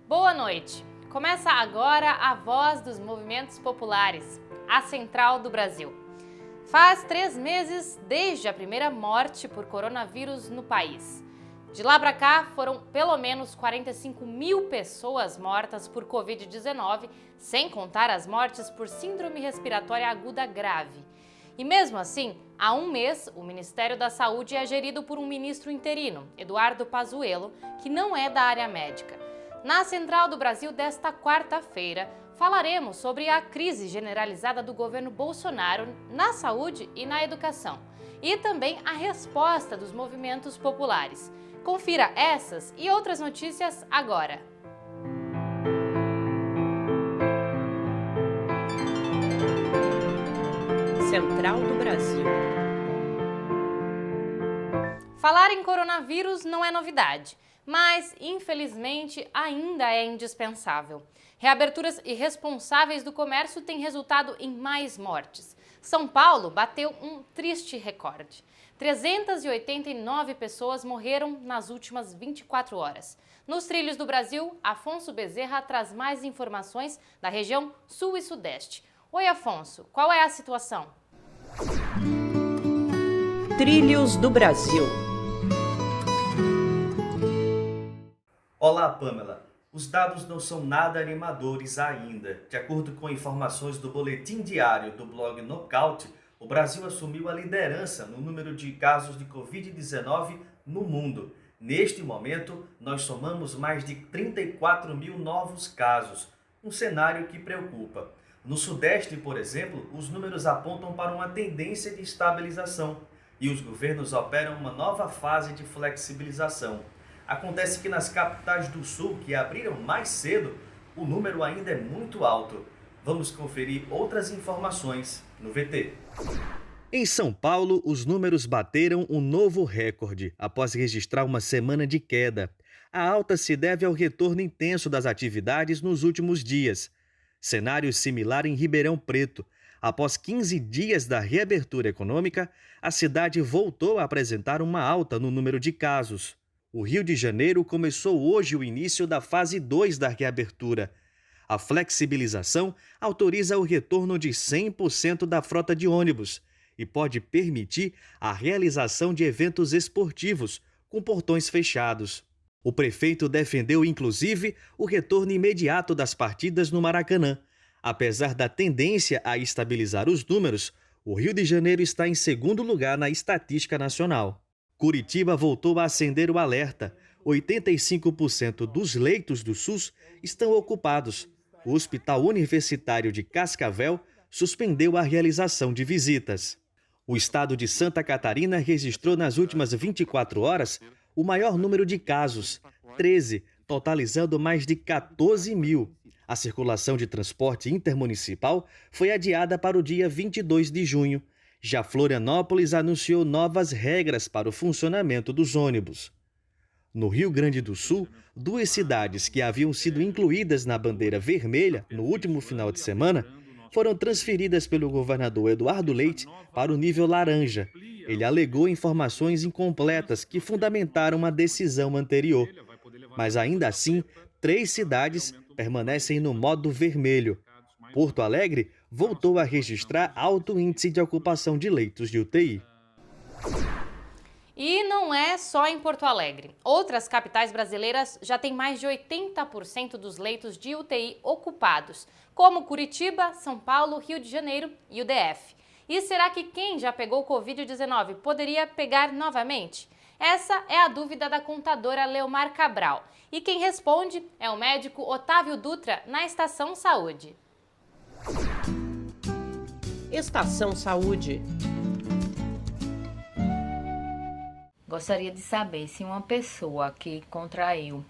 Boa noite! Começa agora a voz dos movimentos populares, a Central do Brasil. Faz 3 meses desde a primeira morte por coronavírus no país. De lá para cá, foram pelo menos 45 mil pessoas mortas por Covid-19, sem contar as mortes por síndrome respiratória aguda grave. E mesmo assim, há um mês, o Ministério da Saúde é gerido por um ministro interino, Eduardo Pazuello, que não é da área médica. Na Central do Brasil desta quarta-feira, falaremos sobre a crise generalizada do governo Bolsonaro na saúde e na educação, e também a resposta dos movimentos populares. Confira essas e outras notícias agora. Central do Brasil. Falar em coronavírus não é novidade, mas infelizmente ainda é indispensável. Reaberturas irresponsáveis do comércio têm resultado em mais mortes. São Paulo bateu um triste recorde. 389 pessoas morreram nas últimas 24 horas. Nos trilhos do Brasil, Afonso Bezerra traz mais informações da região sul e sudeste. Oi, Afonso, qual é a situação? Trilhos do Brasil. Olá, Pamela. Os dados não são nada animadores ainda. De acordo com informações do boletim diário do blog Nocaute, o Brasil assumiu a liderança no número de casos de Covid-19 no mundo. Neste momento, nós somamos mais de 34 mil novos casos, um cenário que preocupa. No Sudeste, por exemplo, os números apontam para uma tendência de estabilização e os governos operam uma nova fase de flexibilização. Acontece que nas capitais do Sul, que abriram mais cedo, o número ainda é muito alto. Vamos conferir outras informações no VT. Em São Paulo, os números bateram um novo recorde após registrar uma semana de queda. A alta se deve ao retorno intenso das atividades nos últimos dias. Cenário similar em Ribeirão Preto. Após 15 dias da reabertura econômica, a cidade voltou a apresentar uma alta no número de casos. O Rio de Janeiro começou hoje o início da fase 2 da reabertura. A flexibilização autoriza o retorno de 100% da frota de ônibus e pode permitir a realização de eventos esportivos com portões fechados. O prefeito defendeu, inclusive, o retorno imediato das partidas no Maracanã. Apesar da tendência a estabilizar os números, o Rio de Janeiro está em segundo lugar na estatística nacional. Curitiba voltou a acender o alerta. 85% dos leitos do SUS estão ocupados. O Hospital Universitário de Cascavel suspendeu a realização de visitas. O estado de Santa Catarina registrou nas últimas 24 horas o maior número de casos, 13, totalizando mais de 14 mil. A circulação de transporte intermunicipal foi adiada para o dia 22 de junho. Já Florianópolis anunciou novas regras para o funcionamento dos ônibus. No Rio Grande do Sul, 2 cidades que haviam sido incluídas na bandeira vermelha no último final de semana foram transferidas pelo governador Eduardo Leite para o nível laranja. Ele alegou informações incompletas que fundamentaram a decisão anterior. Mas ainda assim, 3 cidades permanecem no modo vermelho. Porto Alegre voltou a registrar alto índice de ocupação de leitos de UTI. E não é só em Porto Alegre. Outras capitais brasileiras já têm mais de 80% dos leitos de UTI ocupados, como Curitiba, São Paulo, Rio de Janeiro e o DF. E será que quem já pegou Covid-19 poderia pegar novamente? Essa é a dúvida da contadora Leomar Cabral. E quem responde é o médico Otávio Dutra, na Estação Saúde. Estação Saúde. Gostaria de saber se uma pessoa que contraiu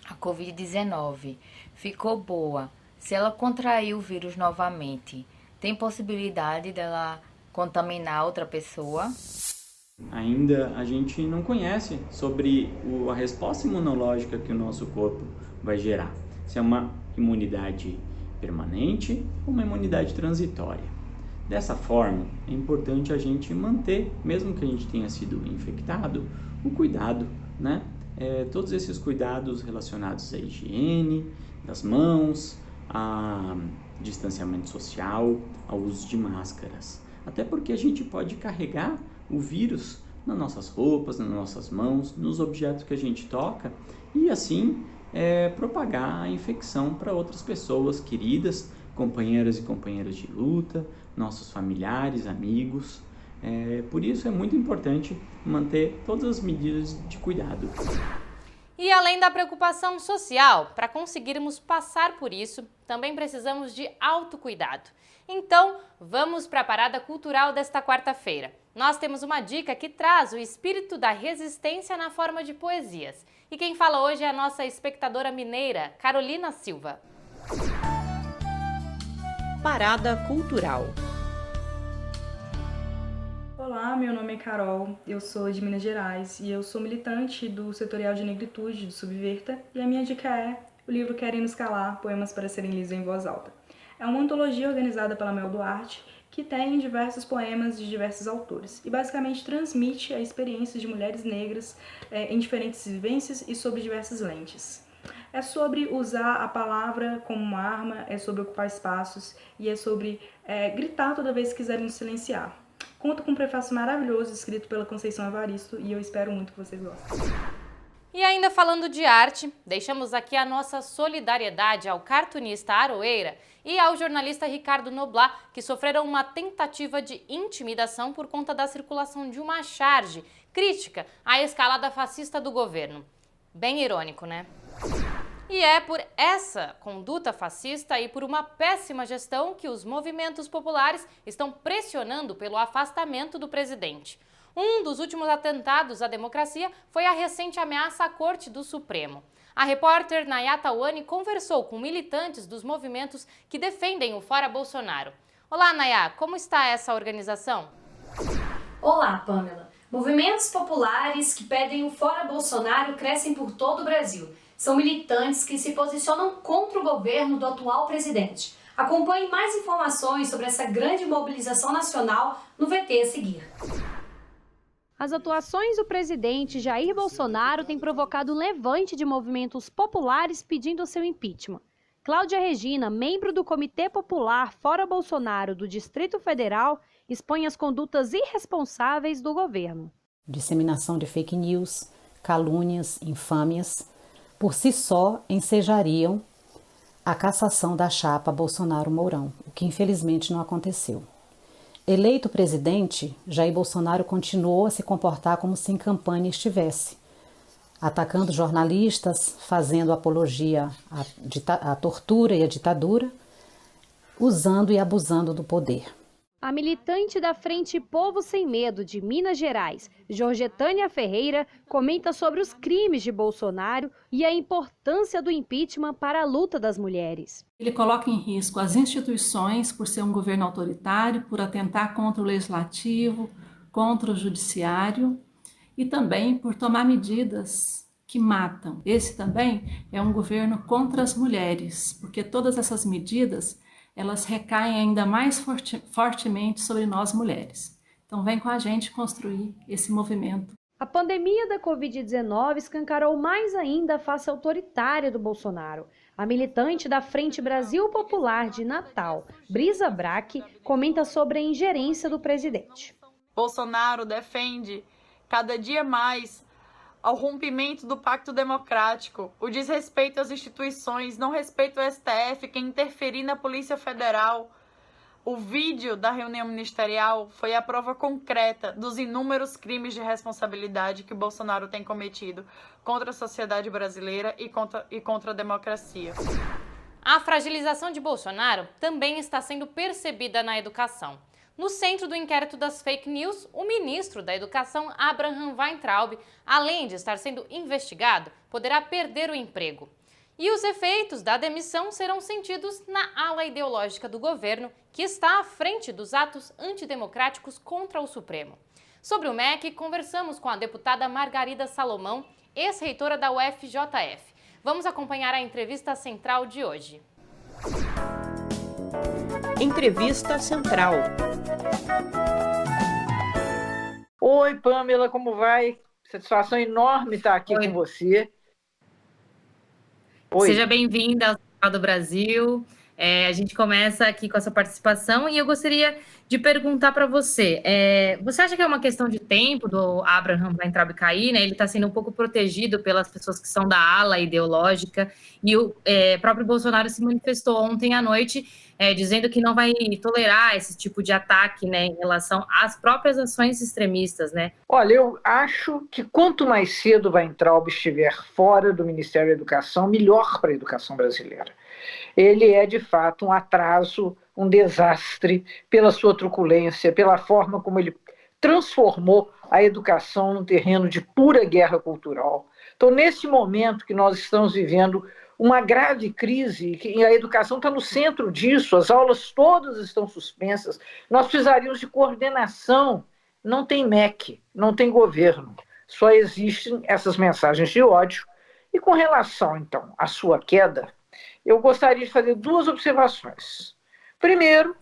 a Covid-19 ficou boa, se ela contraiu o vírus novamente, tem possibilidade dela contaminar outra pessoa? Ainda a gente não conhece sobre a resposta imunológica que o nosso corpo vai gerar. Se é uma imunidade permanente ou uma imunidade transitória. Dessa forma, é importante a gente manter, mesmo que a gente tenha sido infectado, o cuidado, todos esses cuidados relacionados à higiene das mãos, a distanciamento social, ao uso de máscaras. Até porque a gente pode carregar o vírus nas nossas roupas, nas nossas mãos, nos objetos que a gente toca e assim propagar a infecção para outras pessoas queridas, companheiras e companheiros de luta, nossos familiares, amigos. Por isso é muito importante manter todas as medidas de cuidado. E além da preocupação social, para conseguirmos passar por isso, também precisamos de autocuidado. Então, vamos para a parada cultural desta quarta-feira. Nós temos uma dica que traz o espírito da resistência na forma de poesias. E quem fala hoje é a nossa espectadora mineira, Carolina Silva. Parada cultural. Olá, meu nome é Carol, eu sou de Minas Gerais e eu sou militante do Setorial de Negritude do Subverta e a minha dica é o livro Querem Nos Calar, Poemas para Serem Lidos em Voz Alta. É uma antologia organizada pela Mel Duarte que tem diversos poemas de diversos autores e basicamente transmite a experiência de mulheres negras em diferentes vivências e sob diversas lentes. É sobre usar a palavra como uma arma, é sobre ocupar espaços e é sobre gritar toda vez que quiserem nos silenciar. Conta com um prefácio maravilhoso escrito pela Conceição Evaristo e eu espero muito que vocês gostem. E ainda falando de arte, deixamos aqui a nossa solidariedade ao cartunista Aroeira e ao jornalista Ricardo Noblat, que sofreram uma tentativa de intimidação por conta da circulação de uma charge crítica à escalada fascista do governo. Bem irônico, né? E é por essa conduta fascista e por uma péssima gestão que os movimentos populares estão pressionando pelo afastamento do presidente. Um dos últimos atentados à democracia foi a recente ameaça à Corte do Supremo. A repórter Nayata Wani conversou com militantes dos movimentos que defendem o Fora Bolsonaro. Olá, Nayá, como está essa organização? Olá, Pamela. Movimentos populares que pedem o Fora Bolsonaro crescem por todo o Brasil. São militantes que se posicionam contra o governo do atual presidente. Acompanhe mais informações sobre essa grande mobilização nacional no VT a seguir. As atuações do presidente Jair Bolsonaro têm provocado um levante de movimentos populares pedindo seu impeachment. Cláudia Regina, membro do Comitê Popular Fora Bolsonaro do Distrito Federal, expõe as condutas irresponsáveis do governo. Disseminação de fake news, calúnias, infâmias, por si só ensejariam a cassação da chapa Bolsonaro-Mourão, o que infelizmente não aconteceu. Eleito presidente, Jair Bolsonaro continuou a se comportar como se em campanha estivesse, atacando jornalistas, fazendo apologia à tortura e à ditadura, usando e abusando do poder. A militante da Frente Povo Sem Medo de Minas Gerais, Jorgetânia Ferreira, comenta sobre os crimes de Bolsonaro e a importância do impeachment para a luta das mulheres. Ele coloca em risco as instituições por ser um governo autoritário, por atentar contra o legislativo, contra o judiciário e também por tomar medidas que matam. Esse também é um governo contra as mulheres, porque todas essas medidas elas recaem ainda mais fortemente sobre nós mulheres. Então vem com a gente construir esse movimento. A pandemia da Covid-19 escancarou mais ainda a face autoritária do Bolsonaro. A militante da Frente Brasil Popular de Natal, Brisa Braque, comenta sobre a ingerência do presidente. Bolsonaro defende cada dia mais ao rompimento do pacto democrático, o desrespeito às instituições, não respeito ao STF, quem interferir na Polícia Federal. O vídeo da reunião ministerial foi a prova concreta dos inúmeros crimes de responsabilidade que o Bolsonaro tem cometido contra a sociedade brasileira e contra a democracia. A fragilização de Bolsonaro também está sendo percebida na educação. No centro do inquérito das fake news, o ministro da Educação, Abraham Weintraub, além de estar sendo investigado, poderá perder o emprego. E os efeitos da demissão serão sentidos na ala ideológica do governo, que está à frente dos atos antidemocráticos contra o Supremo. Sobre o MEC, conversamos com a deputada Margarida Salomão, ex-reitora da UFJF. Vamos acompanhar a entrevista central de hoje. Entrevista Central. Oi, Pamela, como vai? Satisfação enorme estar aqui com você. Oi. Seja bem-vinda ao Central do Brasil. A gente começa aqui com a sua participação e eu gostaria de perguntar para você. Você acha que é uma questão de tempo do Abraham Weintraub cair, né? Ele está sendo um pouco protegido pelas pessoas que são da ala ideológica e o próprio Bolsonaro se manifestou ontem à noite dizendo que não vai tolerar esse tipo de ataque, né, em relação às próprias ações extremistas, né? Olha, eu acho que quanto mais cedo o Weintraub estiver fora do Ministério da Educação, melhor para a educação brasileira. Ele é, de fato, um atraso, um desastre pela sua truculência, pela forma como ele transformou a educação num terreno de pura guerra cultural. Então, nesse momento que nós estamos vivendo uma grave crise, e a educação está no centro disso, as aulas todas estão suspensas, nós precisaríamos de coordenação. Não tem MEC, não tem governo, só existem essas mensagens de ódio. E com relação, então, à sua queda, eu gostaria de fazer duas observações. Primeiro,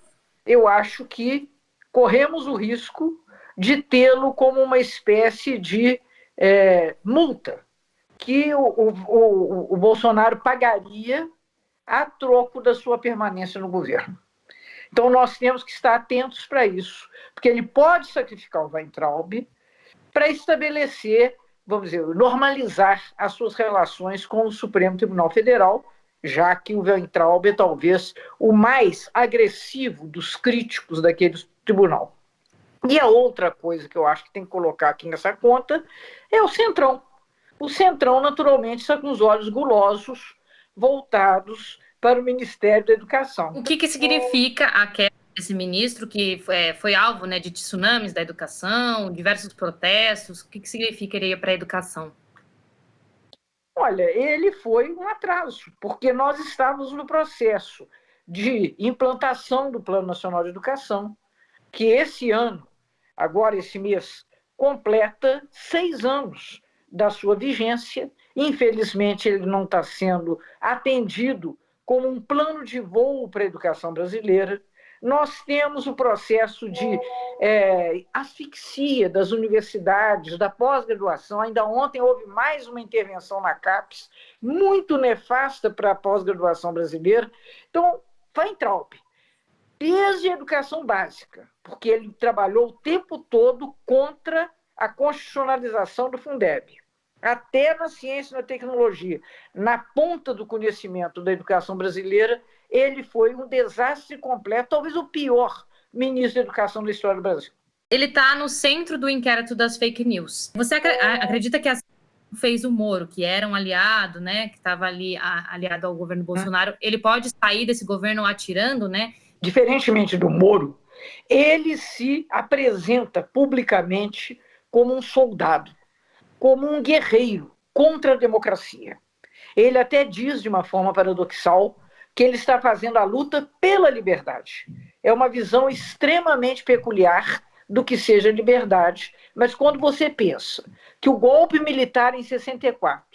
eu acho que corremos o risco de tê-lo como uma espécie de multa que o Bolsonaro pagaria a troco da sua permanência no governo. Então, nós temos que estar atentos para isso, porque ele pode sacrificar o Weintraub para estabelecer, vamos dizer, normalizar as suas relações com o Supremo Tribunal Federal, já que o Weintraub é talvez o mais agressivo dos críticos daquele tribunal. E a outra coisa que eu acho que tem que colocar aqui nessa conta é o Centrão. O Centrão, naturalmente, está com os olhos gulosos voltados para o Ministério da Educação. O que significa a queda desse ministro que foi alvo, né, de tsunamis da educação, diversos protestos? O que significa ele para a educação? Olha, ele foi um atraso, porque nós estávamos no processo de implantação do Plano Nacional de Educação, que esse ano, agora esse mês, completa 6 anos da sua vigência. Infelizmente, ele não está sendo atendido como um plano de voo para a educação brasileira. Nós temos o processo de asfixia das universidades, da pós-graduação. Ainda ontem houve mais uma intervenção na CAPES, muito nefasta para a pós-graduação brasileira. Então, Weintraub, desde a educação básica, porque ele trabalhou o tempo todo contra a constitucionalização do Fundeb, até na ciência e na tecnologia, na ponta do conhecimento da educação brasileira, ele foi um desastre completo, talvez o pior ministro da Educação da história do Brasil. Ele está no centro do inquérito das fake news. Você acredita que fez o Moro, que era um aliado, né, que estava ali aliado ao governo Bolsonaro, ele pode sair desse governo atirando, né? Diferentemente do Moro, ele se apresenta publicamente como um soldado, como um guerreiro contra a democracia. Ele até diz de uma forma paradoxal que ele está fazendo a luta pela liberdade. É uma visão extremamente peculiar do que seja liberdade, mas quando você pensa que o golpe militar em 64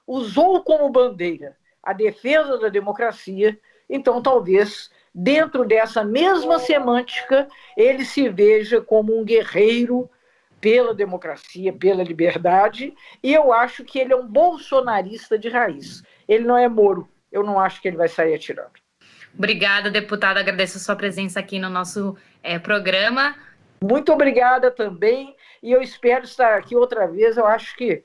usou como bandeira a defesa da democracia, então talvez dentro dessa mesma semântica ele se veja como um guerreiro pela democracia, pela liberdade, e eu acho que ele é um bolsonarista de raiz. Ele não é Moro. Eu não acho que ele vai sair atirando. Obrigada, deputada. Agradeço a sua presença aqui no nosso programa. Muito obrigada também, e eu espero estar aqui outra vez. Eu acho que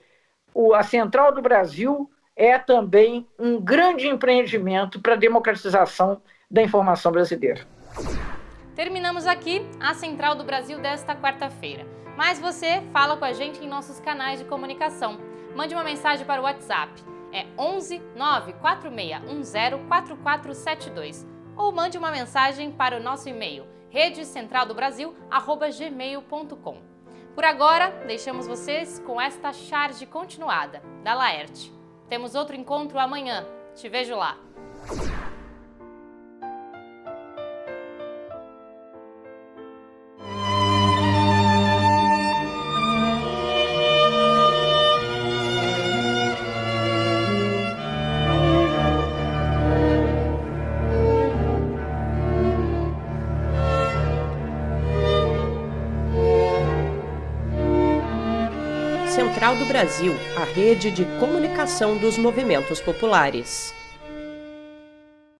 a Central do Brasil é também um grande empreendimento para a democratização da informação brasileira. Terminamos aqui a Central do Brasil desta quarta-feira. Mas você fala com a gente em nossos canais de comunicação. Mande uma mensagem para o WhatsApp. É 11 94610 4472. Ou mande uma mensagem para o nosso e-mail redecentraldobrasil@gmail.com. Por agora, deixamos vocês com esta charge continuada da Laerte. Temos outro encontro amanhã. Te vejo lá. Central do Brasil, a rede de comunicação dos movimentos populares.